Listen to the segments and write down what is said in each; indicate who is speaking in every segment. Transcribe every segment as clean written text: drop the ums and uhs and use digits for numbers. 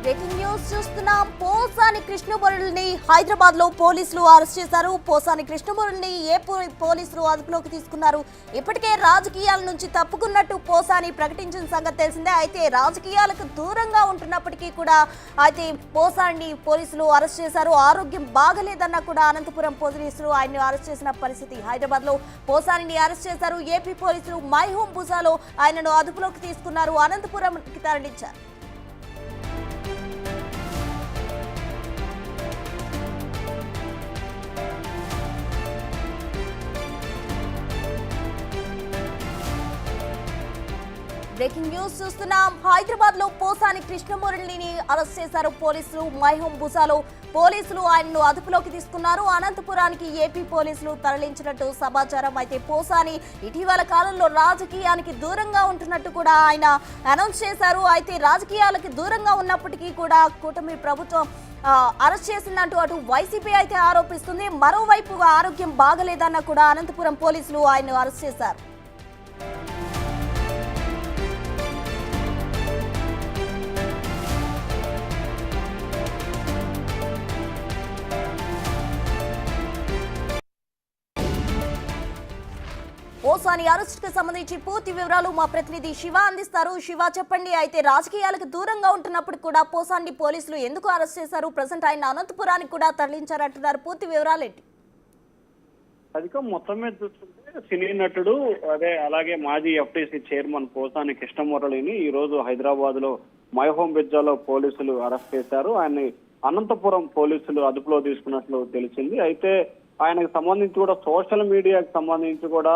Speaker 1: Breaking news చూస్తున్నాం. పోసాని కృష్ణమురళిని హైదరాబాద్ లో పోలీసులు అరెస్ట్ చేశారు. పోసాని కృష్ణమురళిని పోలీసులు అదుపులోకి తీసుకున్నారు. ఇప్పటికే రాజకీయాల నుంచి తప్పుకున్నట్టు పోసాని ప్రకటించిన సంగతి తెలిసిందే. అయితే రాజకీయాలకు దూరంగా ఉంటున్నప్పటికీ కూడా అయితే పోసాని పోలీసులు అరెస్ట్ చేశారు. ఆరోగ్యం బాగలేదన్నా కూడా అనంతపురం పోలీసులు ఆయన్ని అరెస్ట్ చేసిన పరిస్థితి. హైదరాబాద్ లో పోసానిని అరెస్ట్ చేశారు. ఏపీ పోలీసులు మై హోమ్ బుజాలో ఆయనను అదుపులోకి తీసుకున్నారు. అనంతపురంకి తరలించారు. బ్రేకింగ్ న్యూస్ చూస్తున్నాం. హైదరాబాద్ లో పోసాని కృష్ణమురళిని అరెస్ట్ చేశారు పోలీసులు. మై హోమ్ బుజాలో పోలీసులు ఆయనను అదుపులోకి తీసుకున్నారు. అనంతపురానికి ఏపీ పోలీసులు తరలించినట్టు సమాచారం. అయితే పోసాని ఇటీవల కాలంలో రాజకీయానికి దూరంగా ఉంటున్నట్టు కూడా ఆయన అనౌన్స్ చేశారు. అయితే రాజకీయాలకు దూరంగా ఉన్నప్పటికీ కూడా కూటమి ప్రభుత్వం అరెస్ట్ చేసిందంటూ అటు వైసీపీ అయితే ఆరోపిస్తుంది. మరోవైపు ఆరోగ్యం బాగలేదన్న కూడా అనంతపురం పోలీసులు ఆయన్ను అరెస్ట్ చేశారు. పోసాని అరెస్ట్ కు సంబంధించి పూర్తి వివరాలు మా ప్రతినిధి శివ అందిస్తారు. శివ, చెప్పండి. అయితే రాజకీయాలకు దూరంగా ఉంటున్నప్పుడు కూడా పోసాని పోలీసులు ఎందుకు అరెస్ట్ చేశారు? ప్రజెంట్ ఆయన అనంతపురానికి కూడా తరలించారంటున్నారు. పూర్తి వివరాలు ఏంటి?
Speaker 2: అధికం మొత్తం మీద చూస్తుంటే సినీ నటుడు అలాగే మాజీ ఎఫ్టీసీ చైర్మన్ పోసాని కృష్ణమురళిని ఈ రోజు హైదరాబాద్ లో మై హోమ్ బిజ్జాలో పోలీసులు అరెస్ట్ చేశారు. ఆయన్ని అనంతపురం పోలీసులు అదుపులో తీసుకున్నట్లు తెలిసింది. అయితే ఆయనకు సంబంధించి కూడా సోషల్ మీడియాకి సంబంధించి కూడా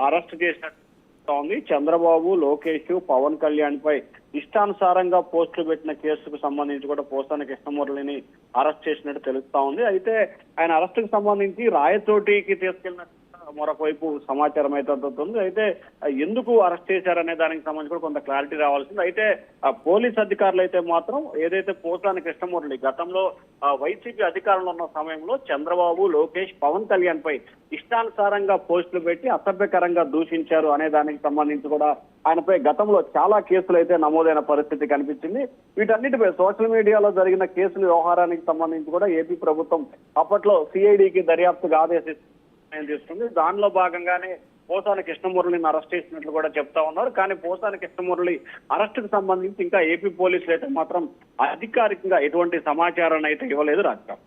Speaker 2: అరెస్ట్ చేసినట్టు ఉంది. చంద్రబాబు, లోకేష్, పవన్ కళ్యాణ్ పై ఇష్టానుసారంగా పోస్టులు పెట్టిన కేసుకు సంబంధించి కూడా పోసాని కృష్ణమురళిని అరెస్ట్ చేసినట్టు తెలుస్తా ఉంది. అయితే ఆయన అరెస్టుకు సంబంధించి రాయచోటికి తీసుకెళ్లినట్టు మరొక వైపు సమాచారం అయితే అందుతుంది. అయితే ఎందుకు అరెస్ట్ చేశారనే దానికి సంబంధించి కూడా కొంత క్లారిటీ రావాల్సింది. అయితే పోలీస్ అధికారులు అయితే మాత్రం ఏదైతే పోసాని కృష్ణమురళి గతంలో వైసీపీ అధికారంలో ఉన్న సమయంలో చంద్రబాబు, లోకేష్, పవన్ కళ్యాణ్ పై ఇష్టానుసారంగా పోస్టులు పెట్టి అసభ్యకరంగా దూషించారు అనే దానికి సంబంధించి కూడా ఆయనపై గతంలో చాలా కేసులు అయితే నమోదైన పరిస్థితి కనిపించింది. వీటన్నిటిపై సోషల్ మీడియాలో జరిగిన కేసుల వ్యవహారానికి సంబంధించి కూడా ఏపీ ప్రభుత్వం అప్పట్లో సిఐడికి దర్యాప్తుగా తీసుకుంది. దానిలో భాగంగానే పోసాని కృష్ణమురళిని అరెస్ట్ చేసినట్లు కూడా చెప్తా ఉన్నారు. కానీ పోసాని కృష్ణమురళి అరెస్టుకు సంబంధించి ఇంకా ఏపీ పోలీసులు అయితే మాత్రం అధికారికంగా ఎటువంటి సమాచారాన్ని అయితే ఇవ్వలేదు. రాష్ట్రం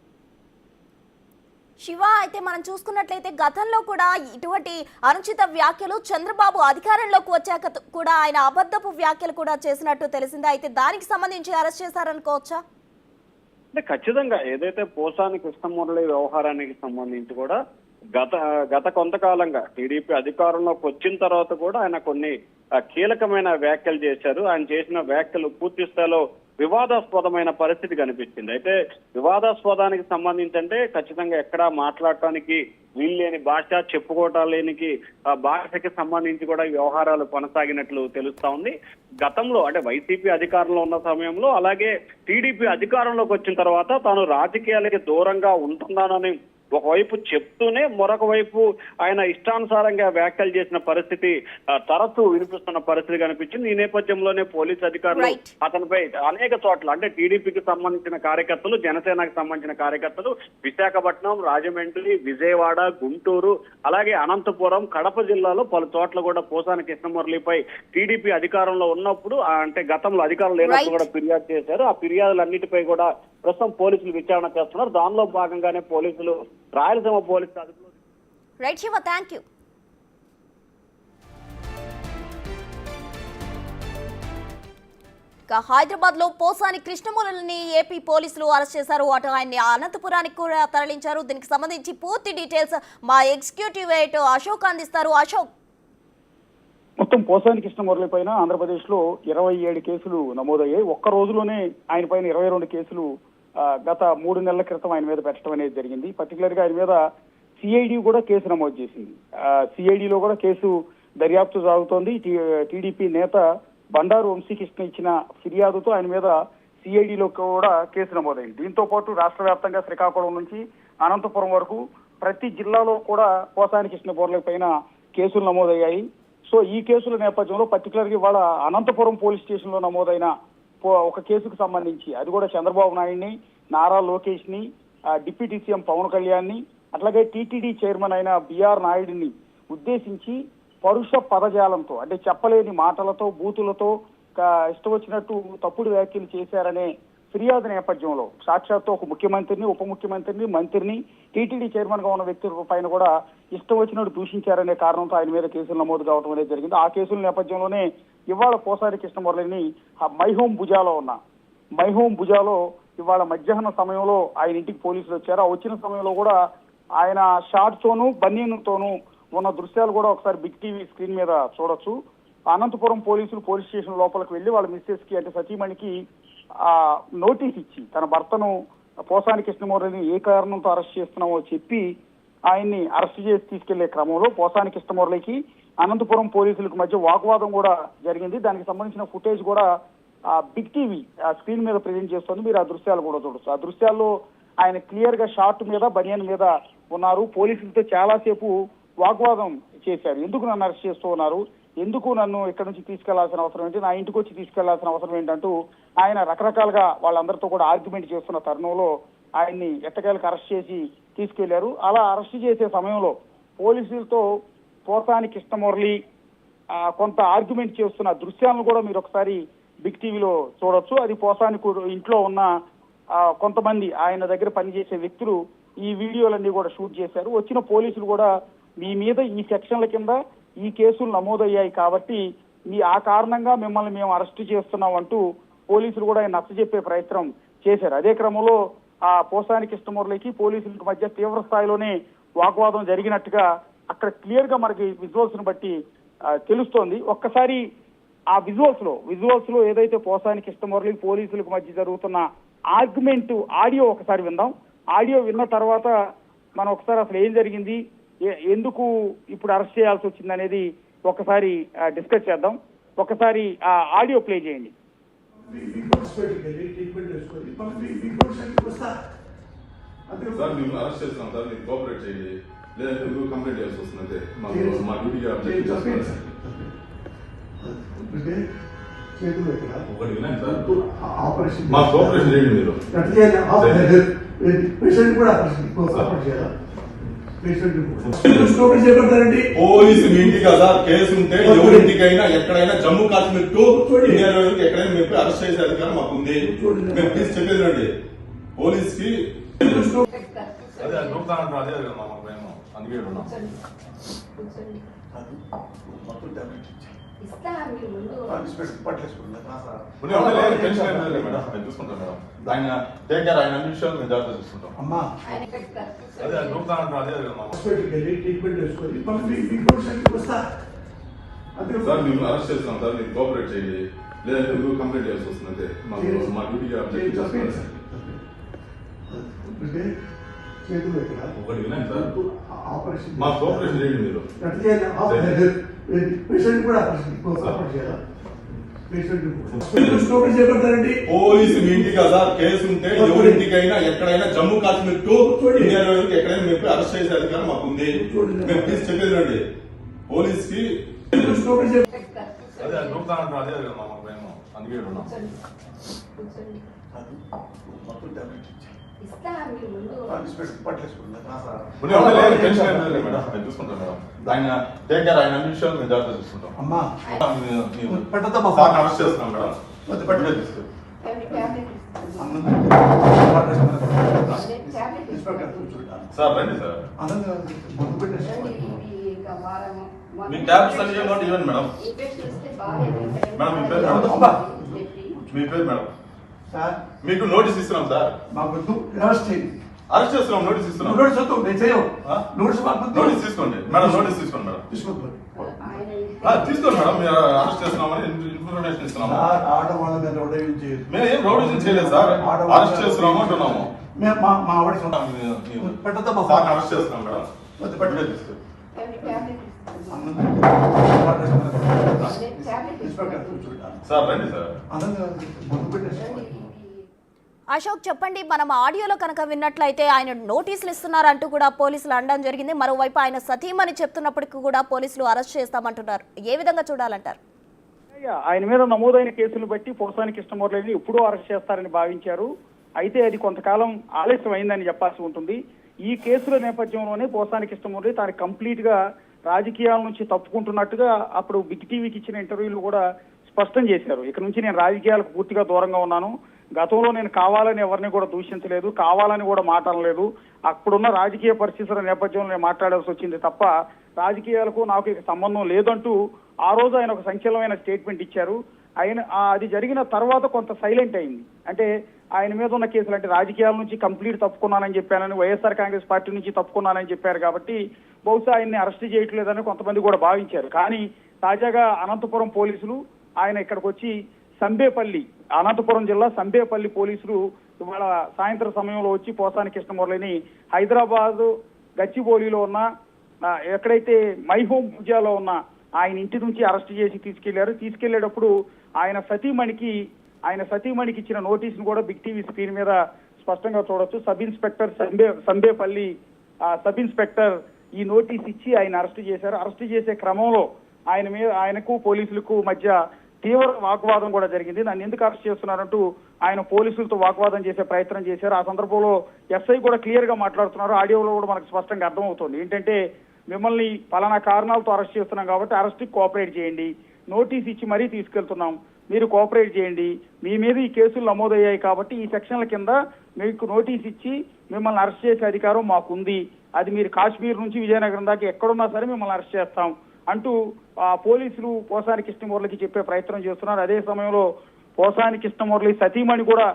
Speaker 1: శివ, అయితే మనం చూసుకున్నట్లయితే గతంలో కూడా ఇటువంటి అనుచిత వ్యాఖ్యలు చంద్రబాబు అధికారంలోకి వచ్చాక కూడా ఆయన అబద్ధపు వ్యాఖ్యలు కూడా చేసినట్టు తెలిసింది. అయితే దానికి సంబంధించి అరెస్ట్ చేశారనుకోవచ్చా?
Speaker 2: అంటే ఖచ్చితంగా ఏదైతే పోసాని కృష్ణమురళి వ్యవహారానికి సంబంధించి కూడా గత కొంతకాలంగా టీడీపీ అధికారంలోకి వచ్చిన తర్వాత కూడా ఆయన కొన్ని కీలకమైన వ్యాఖ్యలు చేశారు. ఆయన చేసిన వ్యాఖ్యలు పూర్తి స్థాయిలో వివాదాస్పదమైన పరిస్థితి కనిపించింది. అయితే వివాదాస్పదానికి సంబంధించి అంటే ఖచ్చితంగా ఎక్కడా మాట్లాడటానికి వీల్లేని భాష, చెప్పుకోవటానికి భాషకి సంబంధించి కూడా వ్యవహారాలు కొనసాగినట్లు తెలుస్తా ఉంది. గతంలో అంటే వైసీపీ అధికారంలో ఉన్న సమయంలో అలాగే టీడీపీ అధికారంలోకి వచ్చిన తర్వాత తాను రాజకీయాలకి దూరంగా ఉంటున్నానని ఒకవైపు చెప్తూనే మరొక వైపు ఆయన ఇష్టానుసారంగా వ్యాఖ్యలు చేసిన పరిస్థితి తరచూ వినిపిస్తున్న పరిస్థితి కనిపించింది. ఈ నేపథ్యంలోనే పోలీసు అధికారులు అతనిపై అనేక చోట్ల అంటే టీడీపీకి సంబంధించిన కార్యకర్తలు, జనసేనకు సంబంధించిన కార్యకర్తలు విశాఖపట్నం, రాజమండ్రి, విజయవాడ, గుంటూరు, అలాగే అనంతపురం, కడప జిల్లాలో పలు చోట్ల కూడా పోసాని కృష్ణమురళిపై టీడీపీ అధికారంలో ఉన్నప్పుడు అంటే గతంలో అధికారం లేనప్పుడు కూడా ఫిర్యాదు చేశారు. ఆ ఫిర్యాదులన్నిటిపై కూడా ప్రస్తుతం పోలీసులు విచారణ చేస్తున్నారు. దానిలో భాగంగానే పోలీసులు రాయలసీమ పోలీసులు అదుపులో.
Speaker 1: Right Shiva, thank you. Hyderabad లో పోసాని కృష్ణమురళిని ఏపీ పోలీసులు అరెస్ట్ చేశారు. అటు ఆయన్ని అనంతపురానికి కూడా తరలించారు. దీనికి సంబంధించి పూర్తి డీటెయిల్స్ మా ఎగ్జిక్యూటివ్ ఎడిటర్ అశోక్ అందిస్తారు. అశోక్,
Speaker 3: మొత్తం పోసాని కృష్ణమురళి పైన ఆంధ్రప్రదేశ్ లో 27 కేసులు నమోదయ్యాయి. ఒక్క రోజులోనే ఆయన పైన 22 కేసులు గత 3 నెలల క్రితం ఆయన మీద పెట్టడం అనేది జరిగింది. పర్టికులర్ గా ఆయన మీద సిఐడి కూడా కేసు నమోదు చేసింది. సిఐడిలో కూడా కేసు దర్యాప్తు సాగుతోంది. టీడీపీ నేత బండారు వంశీకృష్ణ ఇచ్చిన ఫిర్యాదుతో ఆయన మీద సిఐడిలో కూడా కేసు నమోదైంది. దీంతో పాటు రాష్ట్ర వ్యాప్తంగా శ్రీకాకుళం నుంచి అనంతపురం వరకు ప్రతి జిల్లాలో కూడా పోసాని కృష్ణమురళి పైన కేసులు నమోదయ్యాయి. సో ఈ కేసుల నేపథ్యంలో పర్టికులర్ గా ఇవాళ అనంతపురం పోలీస్ స్టేషన్ లో నమోదైన ఒక కేసుకు సంబంధించి, అది కూడా చంద్రబాబు నాయుడిని, నారా లోకేష్ ని, డిప్యూటీ సీఎం పవన్ కళ్యాణ్ ని, అట్లాగే టీటీడీ చైర్మన్ అయిన బిఆర్ నాయుడిని ఉద్దేశించి పరుష పదజాలంతో, అంటే చెప్పలేని మాటలతో, బూతులతో ఇష్టం వచ్చినట్టు తప్పుడు వ్యాఖ్యలు చేశారనే ఫిర్యాదు నేపథ్యంలో సాక్షాత్తు ఒక ముఖ్యమంత్రిని, ఉప ముఖ్యమంత్రిని, మంత్రిని, టీటీడీ చైర్మన్ గా ఉన్న వ్యక్తుల పైన కూడా ఇష్టం వచ్చినట్టు దూషించారనే కారణంతో ఆయన మీద కేసులు నమోదు కావడం అనేది జరిగింది. ఆ కేసుల నేపథ్యంలోనే ఇవాళ పోసాని కృష్ణమురళిని మైహోం బుజాలో ఇవాళ మధ్యాహ్నం సమయంలో ఆయన ఇంటికి పోలీసులు వచ్చారు. ఆ వచ్చిన సమయంలో కూడా ఆయన షార్ట్ తోనూ బనీనుతోనూ ఉన్న దృశ్యాలు కూడా ఒకసారి బిగ్ టీవీ స్క్రీన్ మీద చూడొచ్చు. అనంతపురం పోలీసులు పోలీస్ స్టేషన్ లోపలికి వెళ్లి వాళ్ళ మిస్సెస్ కి, అంటే సతీమణికి నోటీస్ ఇచ్చి తన భర్తను పోసాని కృష్ణమురళిని ఏ కారణంతో అరెస్ట్ చేస్తున్నామో చెప్పి ఆయన్ని అరెస్ట్ చేసి తీసుకెళ్లే క్రమంలో పోసాని కృష్ణమురళికి అనంతపురం పోలీసులకు మధ్య వాగ్వాదం కూడా జరిగింది. దానికి సంబంధించిన ఫుటేజ్ కూడా బిగ్ టీవీ స్క్రీన్ మీద ప్రజెంట్ చేస్తుంది. మీరు ఆ దృశ్యాలు కూడా చూడొచ్చు. ఆ దృశ్యాల్లో ఆయన క్లియర్ గా షార్ట్ మీద, బనియన్ మీద ఉన్నారు. పోలీసులతో చాలాసేపు వాగ్వాదం చేశారు. ఎందుకు నన్ను అరెస్ట్ చేస్తూ ఉన్నారు, ఎందుకు నన్ను ఇక్కడ నుంచి తీసుకెళ్లాల్సిన అవసరం ఏంటి, నా ఇంటికి వచ్చి తీసుకెళ్లాల్సిన అవసరం ఏంటంటూ ఆయన రకరకాలుగా వాళ్ళందరితో కూడా ఆర్గ్యుమెంట్ చేస్తున్న తరుణంలో ఆయన్ని ఎట్టకేలకు అరెస్ట్ చేసి తీసుకెళ్లారు. అలా అరెస్ట్ చేసే సమయంలో పోలీసులతో పోసాని కృష్ణమురళి కొంత ఆర్గ్యుమెంట్ చేస్తున్న దృశ్యాలను కూడా మీరు ఒకసారి బిగ్ టీవీలో చూడొచ్చు. అది పోసాని ఇంట్లో ఉన్న కొంతమంది ఆయన దగ్గర పనిచేసే వ్యక్తులు ఈ వీడియోలన్నీ కూడా షూట్ చేశారు. వచ్చిన పోలీసులు కూడా మీ మీద ఈ సెక్షన్ల కింద ఈ కేసులు నమోదయ్యాయి కాబట్టి ఆ కారణంగా మిమ్మల్ని మేము అరెస్ట్ చేస్తున్నాం అంటూ పోలీసులు కూడా ఆయన నచ్చజెప్పే ప్రయత్నం చేశారు. అదే క్రమంలో పోసాని కృష్ణమురళికి పోలీసులకు మధ్య తీవ్ర స్థాయిలోనే వాగ్వాదం జరిగినట్టుగా అక్కడ క్లియర్ గా మనకి విజువల్స్ ను బట్టి తెలుస్తోంది. ఒక్కసారి ఆ విజువల్స్ లో ఏదైతే పోసాని కృష్ణమురళి పోలీసులకు మధ్య జరుగుతున్న ఆర్గ్యుమెంట్ ఆడియో ఒకసారి విందాం. ఆడియో విన్న తర్వాత మనం ఒకసారి అసలు ఏం జరిగింది, ఎందుకు ఇప్పుడు అరెస్ట్ చేయాల్సి వచ్చింది అనేది ఒకసారి డిస్కస్ చేద్దాం. ఒకసారి ఆ ఆడియో ప్లే చేయండి.
Speaker 4: సార్ మేము అరెస్ట్ చేస్తున్నాం సార్, మీరు కోఆపరేట్ చేయండి, లేదంటే మీరు కంప్లైంట్ చేయాల్సి వస్తుంది. అంతే మా డ్యూటీగా అప్డేట్ చేస్తున్నారు. ఒకటి వినండి సార్, మా కోఆపరేషన్ చేయండి మీరు. పోలీసు మీ ఇంటికి కదా కేసు ఉంటే ఎవరింటికైనా ఎక్కడైనా జమ్మూ కాశ్మీర్ టు ఇండియా ఎక్కడైనా మేము అరెస్ట్ చేసే అధికారం మాకు ఉంది. మేము ప్లీజ్ చెప్పేది రండి పోలీస్ కి. అదే నూపుతానంటారు, అదే కదా మా ప్రేమ, అందుకే ఉన్నాం. టెన్షన్ ఏం లేదు మేడం, మేము చూసుకుంటాం మేడం. ఆయన టేక్ కేర్, ఆయన అన్ని విషయాలు మేము జాగ్రత్త చూసుకుంటాం. అదే నూపుతానంటారు, అదే కదా మా సార్ మేము అరెస్ట్ చేస్తున్నాం సార్, మీరు కోఆపరేట్ చేయండి, లేదంటే మీరు కంప్లైంట్ చేయాల్సి వస్తుంది. అంతే మా డ్యూటీగా అప్డేట్ చేస్తున్నారు. ఒకటి వినండి సార్, మా కోఆపరేషన్ చేయండి మీరు. పోలీసు మీ ఇంటికి కదా కేసు ఉంటే ఎవరింటికైనా ఎక్కడైనా జమ్మూ కాశ్మీర్ టు ఇండియా ఎక్కడైనా మేము అరెస్ట్ చేసే అధికారం మాకు ఉంది. మేము ప్లీజ్ చెప్పేది రండి పోలీస్ కి. అదే నూపుతానంటారు, అదే కదా మా ప్రేమ, అందుకే ఉన్నాం. టెన్షన్ ఏం లేదు మేడం, మేము చూసుకుంటాం మేడం. ఆయన టేక్ కేర్, ఆయన అన్ని విషయాలు మేము జాగ్రత్త చూసుకుంటాం. సార్ అరెస్ట్ చేస్తున్నాం మేడం. సార్ రండి సార్, మీ ట్యాబ్స్ అన్ని ఇవ్వండి మేడం. మేడం మీ పేరు మేడం, మీ పేరు మేడం. మీకు నోటీస్ ఇస్తున్నాం సార్, అరెస్ట్ చేస్తున్నాం, నోటీస్ ఇస్తున్నాం. నోటీస్ తీసుకోండి మేడం, నోటీస్ తీసుకోండి మేడం, తీసుకోండి మేడం. మీరు అరెస్ట్ చేస్తున్నామని ఇన్ఫర్మేషన్ ఇస్తున్నాము. మేము ఏం రౌడీజం చేయలేదు సార్, అరెస్ట్ చేస్తున్నాము అంటున్నాము. సార్ అరెస్ట్ చేస్తున్నాం మేడం. సార్ రండి సార్.
Speaker 1: అశోక్ చెప్పండి, మనం ఆడియోలో కనుక విన్నట్లయితే ఆయన నోటీసులు ఇస్తున్నారంటూ కూడా పోలీసులు అనడం జరిగింది. మరోవైపు ఆయన సతీమణి చెప్తున్నప్పటికీ కూడా పోలీసులు అరెస్ట్ చేస్తామంటున్నారు. ఏ విధంగా చూడాలంటారు?
Speaker 3: ఆయన మీద నమోదైన కేసులు బట్టి పోసాని కృష్ణమురళిని ఎప్పుడూ అరెస్ట్ చేస్తారని భావించారు. అయితే అది కొంతకాలం ఆలస్యం అయిందని చెప్పాల్సి ఉంటుంది. ఈ కేసుల నేపథ్యంలోనే పోసాని కృష్ణమురళి తాను కంప్లీట్ గా రాజకీయాల నుంచి తప్పుకుంటున్నట్టుగా అప్పుడు బిగ్ టీవీకి ఇచ్చిన ఇంటర్వ్యూలు కూడా స్పష్టం చేశారు. ఇక్కడ నుంచి నేను రాజకీయాలకు పూర్తిగా దూరంగా ఉన్నాను, గతంలో నేను కావాలని ఎవరిని కూడా దూషించలేదు, కావాలని కూడా మాట్లాడలేదు, అప్పుడున్న రాజకీయ పరిస్థితుల నేపథ్యంలో నేను మాట్లాడాల్సి వచ్చింది తప్ప రాజకీయాలకు నాకు ఇక సంబంధం లేదంటూ ఆ రోజు ఆయన ఒక సంచలనమైన స్టేట్మెంట్ ఇచ్చారు. ఆయన అది జరిగిన తర్వాత కొంత సైలెంట్ అయింది. అంటే ఆయన మీద ఉన్న కేసులు అంటే రాజకీయాల నుంచి కంప్లీట్ తప్పుకున్నానని చెప్పానని, వైఎస్ఆర్ కాంగ్రెస్ పార్టీ నుంచి తప్పుకున్నానని చెప్పారు కాబట్టి బహుశా ఆయన్ని అరెస్ట్ చేయట్లేదని కొంతమంది కూడా భావించారు. కానీ తాజాగా అనంతపురం పోలీసులు ఆయన ఇక్కడికి వచ్చి సంబేపల్లి, అనంతపురం జిల్లా సంబేపల్లి పోలీసులు ఇవాళ సాయంత్రం సమయంలో వచ్చి పోసాని కృష్ణమురళిని హైదరాబాద్ గచ్చిబౌలిలో ఉన్న ఎక్కడైతే మై హోమ్ పూజాలో ఉన్న ఆయన ఇంటి నుంచి అరెస్ట్ చేసి తీసుకెళ్లారు. తీసుకెళ్లేటప్పుడు ఆయన సతీమణికి ఇచ్చిన నోటీసును కూడా బిగ్ టీవీ స్క్రీన్ మీద స్పష్టంగా చూడొచ్చు. Sub inspector Sambepalli sub inspector ఈ నోటీస్ ఇచ్చి ఆయన అరెస్ట్ చేశారు. అరెస్ట్ చేసే క్రమంలో ఆయనకు పోలీసులకు మధ్య తీవ్ర వాగ్వాదం కూడా జరిగింది. నన్ను ఎందుకు అరెస్ట్ చేస్తున్నారంటూ ఆయన పోలీసులతో వాగ్వాదం చేసే ప్రయత్నం చేశారు. ఆ సందర్భంలో ఎస్ఐ కూడా క్లియర్ గా మాట్లాడుతున్నారు. ఆడియోలో కూడా మనకు స్పష్టంగా అర్థమవుతుంది. ఏంటంటే మిమ్మల్ని పలానా కారణాలతో అరెస్ట్ చేస్తున్నాం కాబట్టి అరెస్ట్ కోఆపరేట్ చేయండి, నోటీస్ ఇచ్చి మరీ తీసుకెళ్తున్నాం, మీరు కోఆపరేట్ చేయండి, మీ మీద ఈ కేసులు నమోదయ్యాయి కాబట్టి ఈ సెక్షన్ల కింద మీకు నోటీస్ ఇచ్చి మిమ్మల్ని అరెస్ట్ చేసే అధికారం మాకుంది, అది మీరు కాశ్మీర్ నుంచి విజయనగరం దాకా ఎక్కడున్నా సరే మిమ్మల్ని అరెస్ట్ చేస్తాం అంటూ పోలీసులు పోసాని కృష్ణమురళికి చెప్పే ప్రయత్నం చేస్తున్నారు. అదే సమయంలో పోసాని కృష్ణమురళి సతీమణి కూడా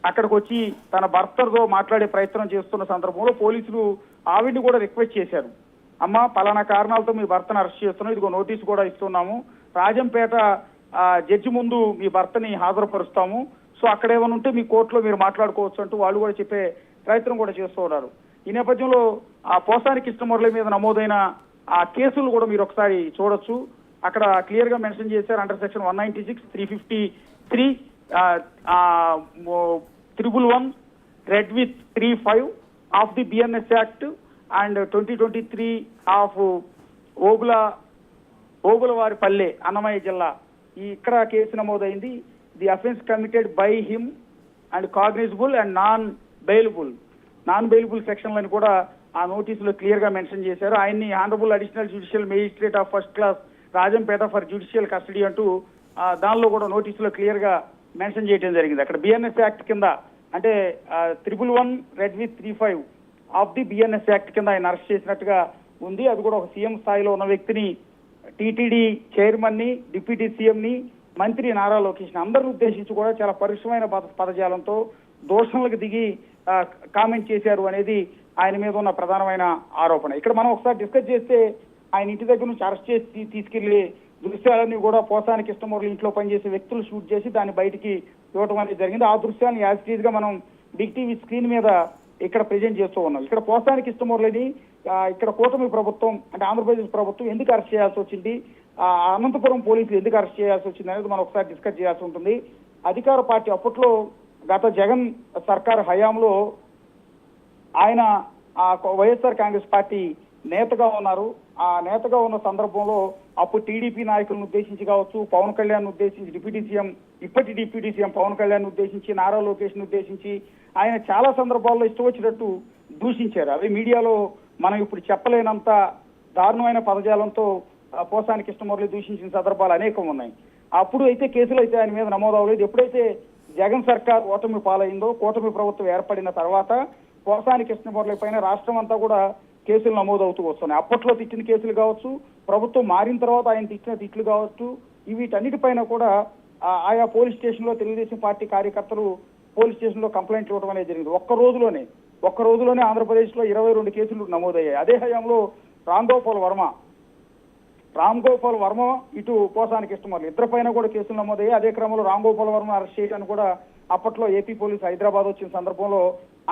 Speaker 3: అక్కడికి వచ్చి తన భర్తతో మాట్లాడే ప్రయత్నం చేస్తున్న సందర్భంలో పోలీసులు ఆవిడ్ని కూడా రిక్వెస్ట్ చేశారు. అమ్మ పలానా కారణాలతో మీ భర్తను అరెస్ట్ చేస్తున్నాం, ఇదిగో నోటీసు కూడా ఇస్తున్నాము, రాజంపేట జడ్జి ముందు మీ భర్తని హాజరుపరుస్తాము, సో అక్కడ ఏమైనా ఉంటే మీ కోర్టులో మీరు మాట్లాడుకోవచ్చు అంటూ వాళ్ళు కూడా చెప్పే ప్రయత్నం కూడా చేస్తూ ఉన్నారు. ఈ నేపథ్యంలో ఆ పోసాని కృష్ణమురళి మీద నమోదైన ఆ కేసులు కూడా మీరు ఒకసారి చూడొచ్చు. అక్కడ క్లియర్ గా మెన్షన్ చేశారు. Under section 196, 353, 111, read with 35 of the BNS act and 2023 of Obulavaripalle Annamayya జిల్లా ఇక్కడ కేసు నమోదైంది. The offence committed by him and cognizable and non bailable సెక్షన్లను కూడా ఆ నోటీసులో క్లియర్ గా మెన్షన్ చేశారు. ఆయన్ని honourable additional judicial magistrate of first class Rajampet for judicial custody అంటూ దానిలో కూడా నోటీసులో క్లియర్ గా మెన్షన్ చేయడం జరిగింది. అక్కడ బిఎన్ఎస్ యాక్ట్ కింద అంటే 111 read with 35 of the BNS act కింద ఆయన అరెస్ట్ చేసినట్టుగా ఉంది. అది కూడా ఒక సీఎం స్థాయిలో ఉన్న వ్యక్తిని, టీటీడీ చైర్మన్ ని, డిప్యూటీ సీఎం ని, మంత్రి నారా లోకేష్ అందరిని ఉద్దేశించి కూడా చాలా పరుషమైన పదజాలంతో దోషణలకు దిగి కామెంట్ చేశారు అనేది ఆయన మీద ఉన్న ప్రధానమైన ఆరోపణ. ఇక్కడ మనం ఒకసారి డిస్కస్ చేస్తే ఆయన ఇంటి దగ్గర నుంచి అరెస్ట్ చేసి తీసుకెళ్లి దృశ్యాలన్నీ కూడా పోసాని కృష్ణమురళి ఇంట్లో పనిచేసే వ్యక్తులు షూట్ చేసి దాన్ని బయటికి ఇవ్వడం అనేది జరిగింది. ఆ దృశ్యాన్ని యాజ్ టీజ్ గా మనం బిగ్ టీవీ స్క్రీన్ మీద ఇక్కడ ప్రెజెంట్ చేస్తూ ఉన్నాం. ఇక్కడ పోసాని కృష్ణమురళిని ఇక్కడ కూటమి ప్రభుత్వం అంటే ఆంధ్రప్రదేశ్ ప్రభుత్వం ఎందుకు అరెస్ట్ చేయాల్సి వచ్చింది, అనంతపురం పోలీసులు ఎందుకు అరెస్ట్ చేయాల్సి వచ్చింది అనేది మనం ఒకసారి డిస్కస్ చేయాల్సి ఉంటుంది. అధికార పార్టీ అప్పట్లో గత జగన్ సర్కార్ హయాంలో ఆయన వైఎస్ఆర్ కాంగ్రెస్ పార్టీ నేతగా ఉన్నారు. ఆ నేతగా ఉన్న సందర్భంలో అప్పుడు టీడీపీ నాయకులను ఉద్దేశించి కావచ్చు, పవన్ కళ్యాణ్ ఉద్దేశించి ఇప్పటి డిప్యూటీ సీఎం పవన్ కళ్యాణ్ ఉద్దేశించి, నారా లోకేష్ ఉద్దేశించి ఆయన చాలా సందర్భాల్లో ఇష్టం వచ్చినట్టు దూషించారు. అవి మీడియాలో మనం ఇప్పుడు చెప్పలేనంత దారుణమైన పదజాలంతో పోసాని కృష్ణమురళి దూషించిన సందర్భాలు అనేకం ఉన్నాయి. అప్పుడు అయితే కేసులు అయితే ఆయన మీద నమోదు అవ్వలేదు. ఎప్పుడైతే జగన్ సర్కార్ ఓటమి పాలైందో, కూటమి ప్రభుత్వం ఏర్పడిన తర్వాత పోసాని కృష్ణమురళి పైన రాష్ట్రం అంతా కూడా కేసులు నమోదవుతూ వస్తున్నాయి. అప్పట్లో తిట్టిన కేసులు కావచ్చు, ప్రభుత్వం మారిన తర్వాత ఆయన తిట్టిన తిట్లు కావచ్చు, వీటన్నిటిపైన కూడా ఆయా పోలీస్ స్టేషన్ లో తెలుగుదేశం పార్టీ కార్యకర్తలు పోలీస్ స్టేషన్ లో కంప్లైంట్ ఇవ్వడం అనేది జరిగింది. ఒక్క రోజులోనే ఆంధ్రప్రదేశ్ లో 22 కేసులు నమోదయ్యాయి. అదే హయాంలో రామ్ గోపాల్ వర్మ ఇటు పోసాని కృష్ణమురళి ఇద్దరి పైన కూడా కేసులు నమోదయ్యాయి. అదే క్రమంలో రామ్ గోపాల్ వర్మ అరెస్ట్ చేయడానికి కూడా అప్పట్లో ఏపీ పోలీసు హైదరాబాద్ వచ్చిన సందర్భంలో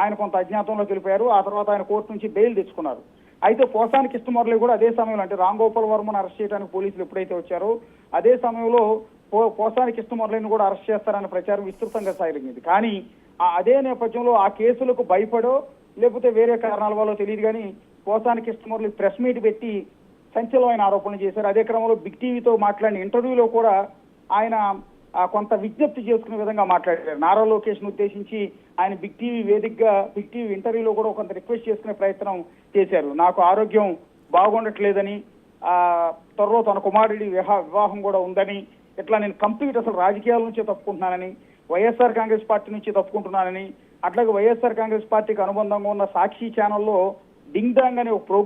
Speaker 3: ఆయన కొంత అజ్ఞాతంలో తెలిపారు. ఆ తర్వాత ఆయన కోర్టు నుంచి బెయిల్ తెచ్చుకున్నారు. అయితే పోసాని కృష్ణమురళి కూడా అదే సమయంలో అంటే రామ్ గోపాల్ వర్మను అరెస్ట్ చేయడానికి పోలీసులు ఎప్పుడైతే వచ్చారో అదే సమయంలో పోసాని కృష్ణమురళిని కూడా అరెస్ట్ చేస్తారన్న ప్రచారం విస్తృతంగా సాగింది. కానీ అదే నేపథ్యంలో ఆ కేసులకు భయపడో లేకపోతే వేరే కారణాల వల్ల తెలియదు కానీ పోసాని కృష్ణమురళి ప్రెస్ మీట్ పెట్టి సంచలనమైన ఆరోపణలు చేశారు. అదే క్రమంలో బిగ్ టీవీతో మాట్లాడిన ఇంటర్వ్యూలో కూడా ఆయన కొంత విజ్ఞప్తి చేసుకునే విధంగా మాట్లాడారు. నారా లోకేష్ ను ఉద్దేశించి ఆయన బిగ్ టీవీ ఇంటర్వ్యూలో కూడా కొంత రిక్వెస్ట్ చేసుకునే ప్రయత్నం చేశారు. నాకు ఆరోగ్యం బాగుండట్లేదని, త్వరలో తన కుమారుడి వివాహం కూడా ఉందని, ఇట్లా నేను కంప్లీట్ అసలు రాజకీయాల నుంచే తప్పుకుంటున్నానని, వైఎస్ఆర్ కాంగ్రెస్ పార్టీ నుంచి తప్పుకుంటున్నానని, అట్లాగే వైఎస్ఆర్ కాంగ్రెస్ పార్టీకి అనుబంధంగా ఉన్న సాక్షి ఛానల్లో డింగ్ డాంగ్ అనే ఒక ప్రోగ్రామ్